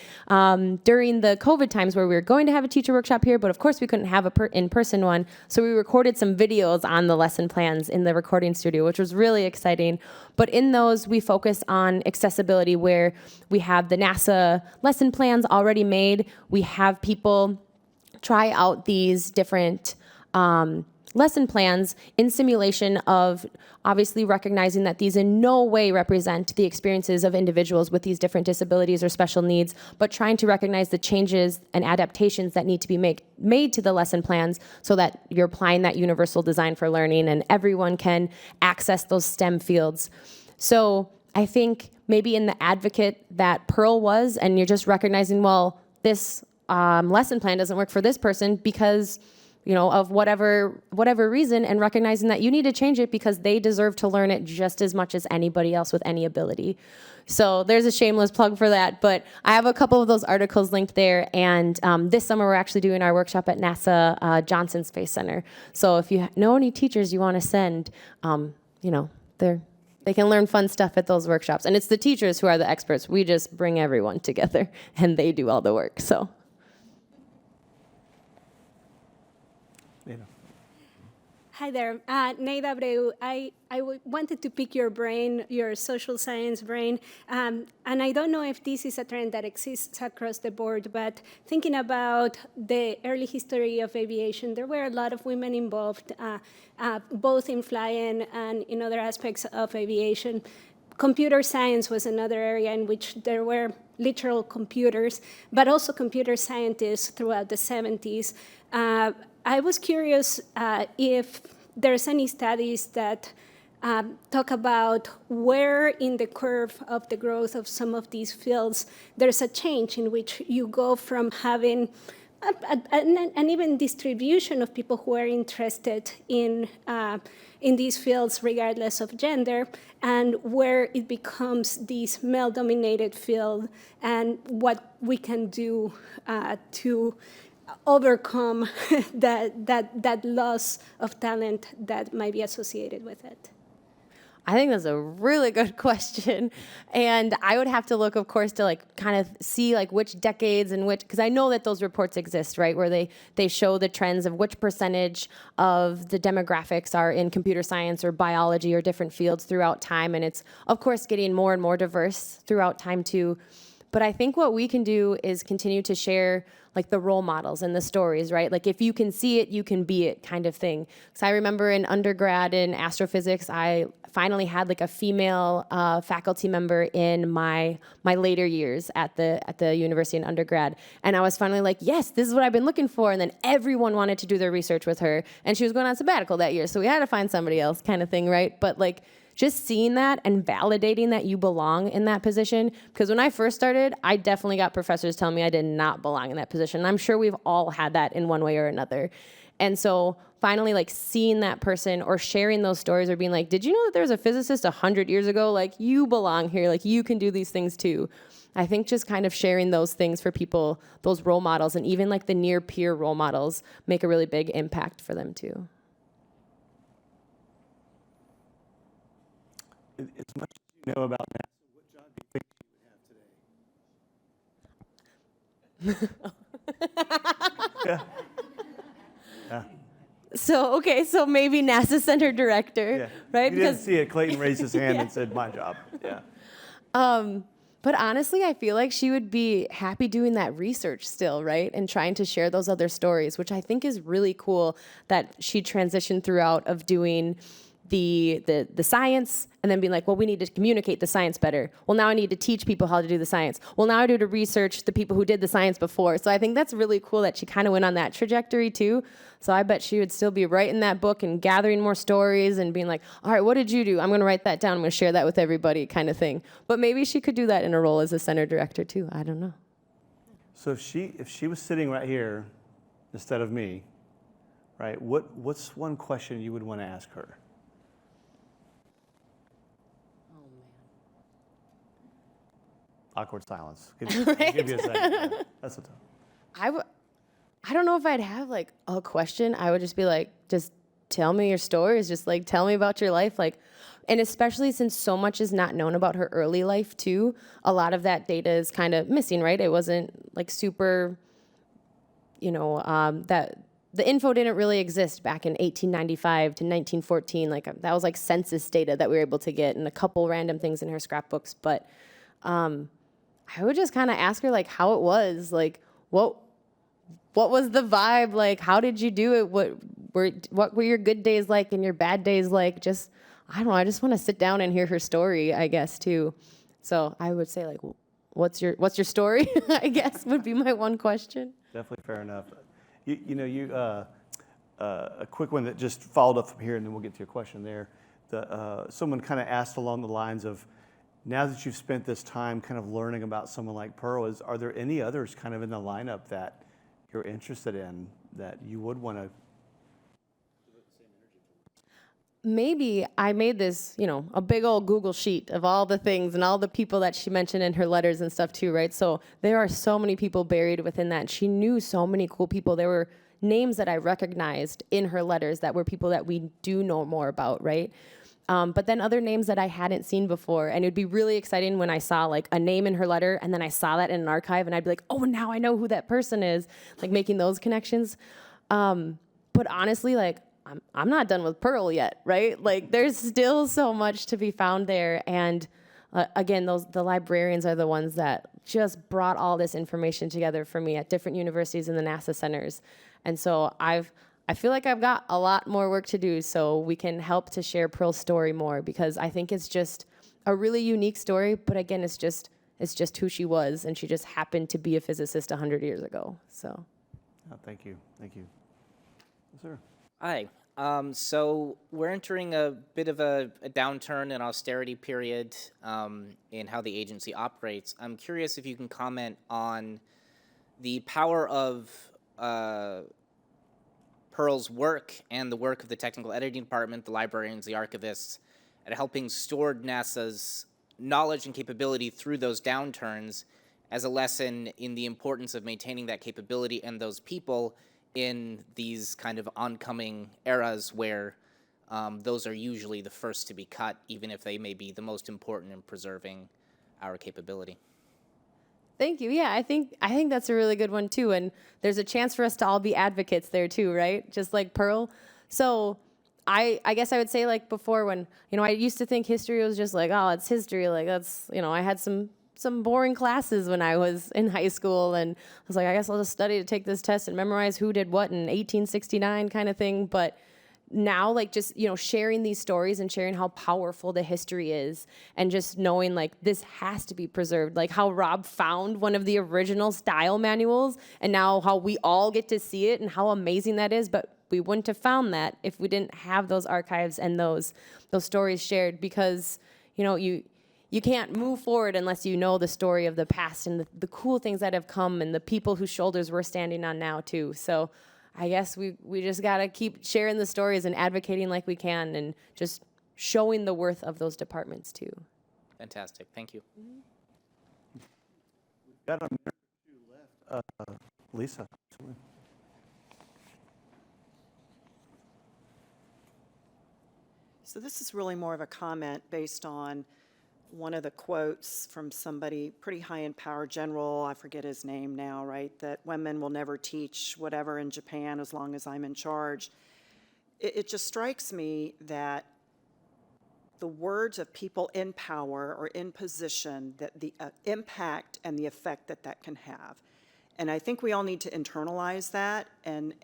during the COVID times where we were going to have a teacher workshop here, but of course we couldn't have a in-person one. So we recorded some videos on the lesson plans in the recording studio, which was really exciting. But in those, we focus on accessibility, where we have the NASA lesson plans already made. We have people try out these different lesson plans in simulation of obviously recognizing that these in no way represent the experiences of individuals with these different disabilities or special needs, but trying to recognize the changes and adaptations that need to be made to the lesson plans so that you're applying that universal design for learning and everyone can access those STEM fields. So I think maybe in the advocate that Pearl was, and you're just recognizing, well, this lesson plan doesn't work for this person because, you know, of whatever reason, and recognizing that you need to change it because they deserve to learn it just as much as anybody else with any ability. So there's a shameless plug for that, but I have a couple of those articles linked there, and this summer we're actually doing our workshop at NASA Johnson Space Center. So if you know any teachers you want to send, you know, they can learn fun stuff at those workshops. And it's the teachers who are the experts. We just bring everyone together, and they do all the work, so. Hi there, Neida Abreu. I wanted to pick your brain, your social science brain, and I don't know if this is a trend that exists across the board, but thinking about the early history of aviation, there were a lot of women involved, both in flying and in other aspects of aviation. Computer science was another area in which there were literal computers, but also computer scientists throughout the 70s. I was curious if there's any studies that talk about where in the curve of the growth of some of these fields there's a change in which you go from having an even distribution of people who are interested in these fields regardless of gender, and where it becomes this male-dominated field, and what we can do to overcome that loss of talent that might be associated with it? I think that's a really good question. And I would have to look, of course, to like kind of see like which decades and which, because I know that those reports exist, right? Where they show the trends of which percentage of the demographics are in computer science or biology or different fields throughout time. And it's, of course, getting more and more diverse throughout time too. But I think what we can do is continue to share like the role models and the stories, right? Like if you can see it, you can be it kind of thing. So I remember in undergrad in astrophysics, I finally had like a female faculty member in my later years at the university in undergrad. And I was finally like, yes, this is what I've been looking for. And then everyone wanted to do their research with her. And she was going on sabbatical that year. So we had to find somebody else kind of thing, right? But like, just seeing that and validating that you belong in that position. Because when I first started, I definitely got professors telling me I did not belong in that position. And I'm sure we've all had that in one way or another. And so finally, like seeing that person or sharing those stories or being like, did you know that there was a physicist 100 years ago? Like, you belong here. Like, you can do these things too. I think just kind of sharing those things for people, those role models, and even like the near peer role models make a really big impact for them too. As much as you know about NASA, what job do you think you would have today? Yeah. So maybe NASA Center Director, Yeah. right? You didn't see it. Clayton raised his hand and said, my job. Yeah. But honestly, I feel like she would be happy doing that research still, right? And trying to share those other stories, which I think is really cool that she transitioned throughout of doing the science and then being like, well, we need to communicate the science better. Well, now I need to teach people how to do the science. Well, now I do to research the people who did the science before. So I think that's really cool that she kind of went on that trajectory too. So I bet she would still be writing that book and gathering more stories and being like, all right, what did you do? I'm going to write that down. I'm going to share that with everybody kind of thing. But maybe she could do that in a role as a center director too. I don't know. So if she was sitting right here instead of me, right, what's one question you would want to ask her? Awkward silence. Give you a second. Yeah, that's a tough. I don't know if I'd have like a question. I would just be like, just tell me your stories. Just like tell me about your life. Like, and especially since so much is not known about her early life too, a lot of that data is kind of missing, right? It wasn't like super, that the info didn't really exist back in 1895 to 1914. Like that was like census data that we were able to get and a couple random things in her scrapbooks. But I would just kind of ask her like how it was, like what was the vibe, like how did you do it, what were your good days like and your bad days like. Just I don't know, I just want to sit down and hear her story, I guess too. So I would say like what's your story? I guess would be my one question. Definitely fair enough. A quick one that just followed up from here, and then we'll get to your question there. Someone kind of asked along the lines of, now that you've spent this time kind of learning about someone like Pearl, are there any others kind of in the lineup that you're interested in that you would want to? Maybe I made this, a big old Google sheet of all the things and all the people that she mentioned in her letters and stuff too, right? So there are so many people buried within that. She knew so many cool people. There were names that I recognized in her letters that were people that we do know more about, right? But then other names that I hadn't seen before. And it would be really exciting when I saw like a name in her letter and then I saw that in an archive and I'd be like, oh, now I know who that person is, like making those connections. But honestly, like I'm not done with Pearl yet, right? Like there's still so much to be found there. And again, the librarians are the ones that just brought all this information together for me at different universities and the NASA centers. And so I feel like I've got a lot more work to do so we can help to share Pearl's story more, because I think it's just a really unique story, but again, it's just who she was, and she just happened to be a physicist 100 years ago, so. Oh, thank you. Yes, sir. Hi. So we're entering a bit of a downturn and austerity period in how the agency operates. I'm curious if you can comment on the power of Pearl's work and the work of the technical editing department, the librarians, the archivists, at helping store NASA's knowledge and capability through those downturns as a lesson in the importance of maintaining that capability and those people in these kind of oncoming eras where those are usually the first to be cut, even if they may be the most important in preserving our capability. Thank you. Yeah, I think that's a really good one too. And there's a chance for us to all be advocates there too, right? Just like Pearl. So I guess I would say like before when, I used to think history was just like, oh, it's history. Like that's, I had some some boring classes when I was in high school, and I was like, I guess I'll just study to take this test and memorize who did what in 1869 kind of thing. But now, like, just, you know, sharing these stories and sharing how powerful the history is, and just knowing like this has to be preserved, like how Rob found one of the original style manuals, and now how we all get to see it and how amazing that is. But we wouldn't have found that if we didn't have those archives and those stories shared, because, you know, you can't move forward unless you know the story of the past and the cool things that have come and the people whose shoulders we're standing on now too. So I guess we just gotta keep sharing the stories and advocating like we can, and just showing the worth of those departments too. Fantastic. Thank you. Got a minute or two left. Lisa. So this is really more of a comment based on one of the quotes from somebody pretty high in power, general, I forget his name now, right, that women will never teach whatever in Japan as long as I'm in charge. It just strikes me that the words of people in power or in position, that the impact and the effect that that can have. And I think we all need to internalize that and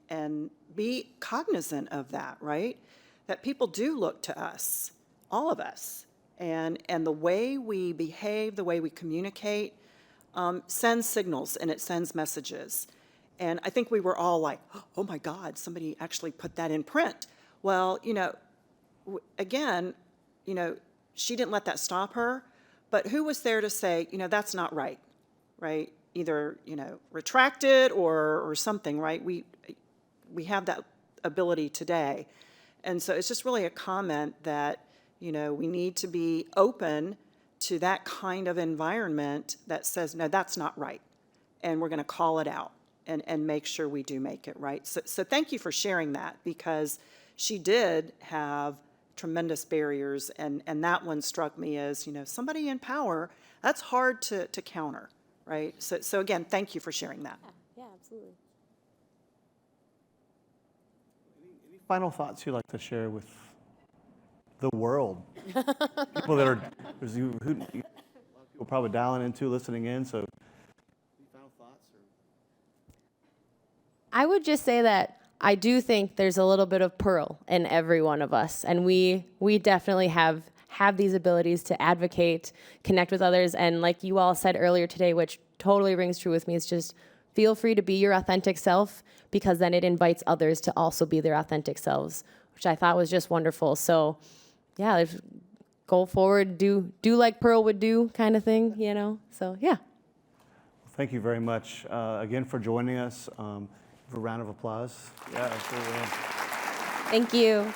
be cognizant of that, right? That people do look to us, all of us, and the way we behave, the way we communicate, sends signals and it sends messages. And I think we were all like, oh my God, somebody actually put that in print. Well, you know, again, you know, she didn't let that stop her, but who was there to say, you know, that's not right, right? Either, you know, retract it or something, right? We have that ability today. And so it's just really a comment that, you know, we need to be open to that kind of environment that says, no, that's not right. And we're going to call it out and make sure we do make it right. So thank you for sharing that, because she did have tremendous barriers. And that one struck me as, you know, somebody in power, that's hard to counter, right? So again, thank you for sharing that. Yeah, absolutely. Any final thoughts you'd like to share with the world? People that are, there's a lot of people probably dialing into, listening in, so any final thoughts? I would just say that I do think there's a little bit of Pearl in every one of us, and we definitely have these abilities to advocate, connect with others, and like you all said earlier today, which totally rings true with me, it's just feel free to be your authentic self, because then it invites others to also be their authentic selves, which I thought was just wonderful. So yeah, go forward, do like Pearl would do, kind of thing, you know? So yeah. Thank you very much again for joining us. A round of applause. Yeah, absolutely. Thank you.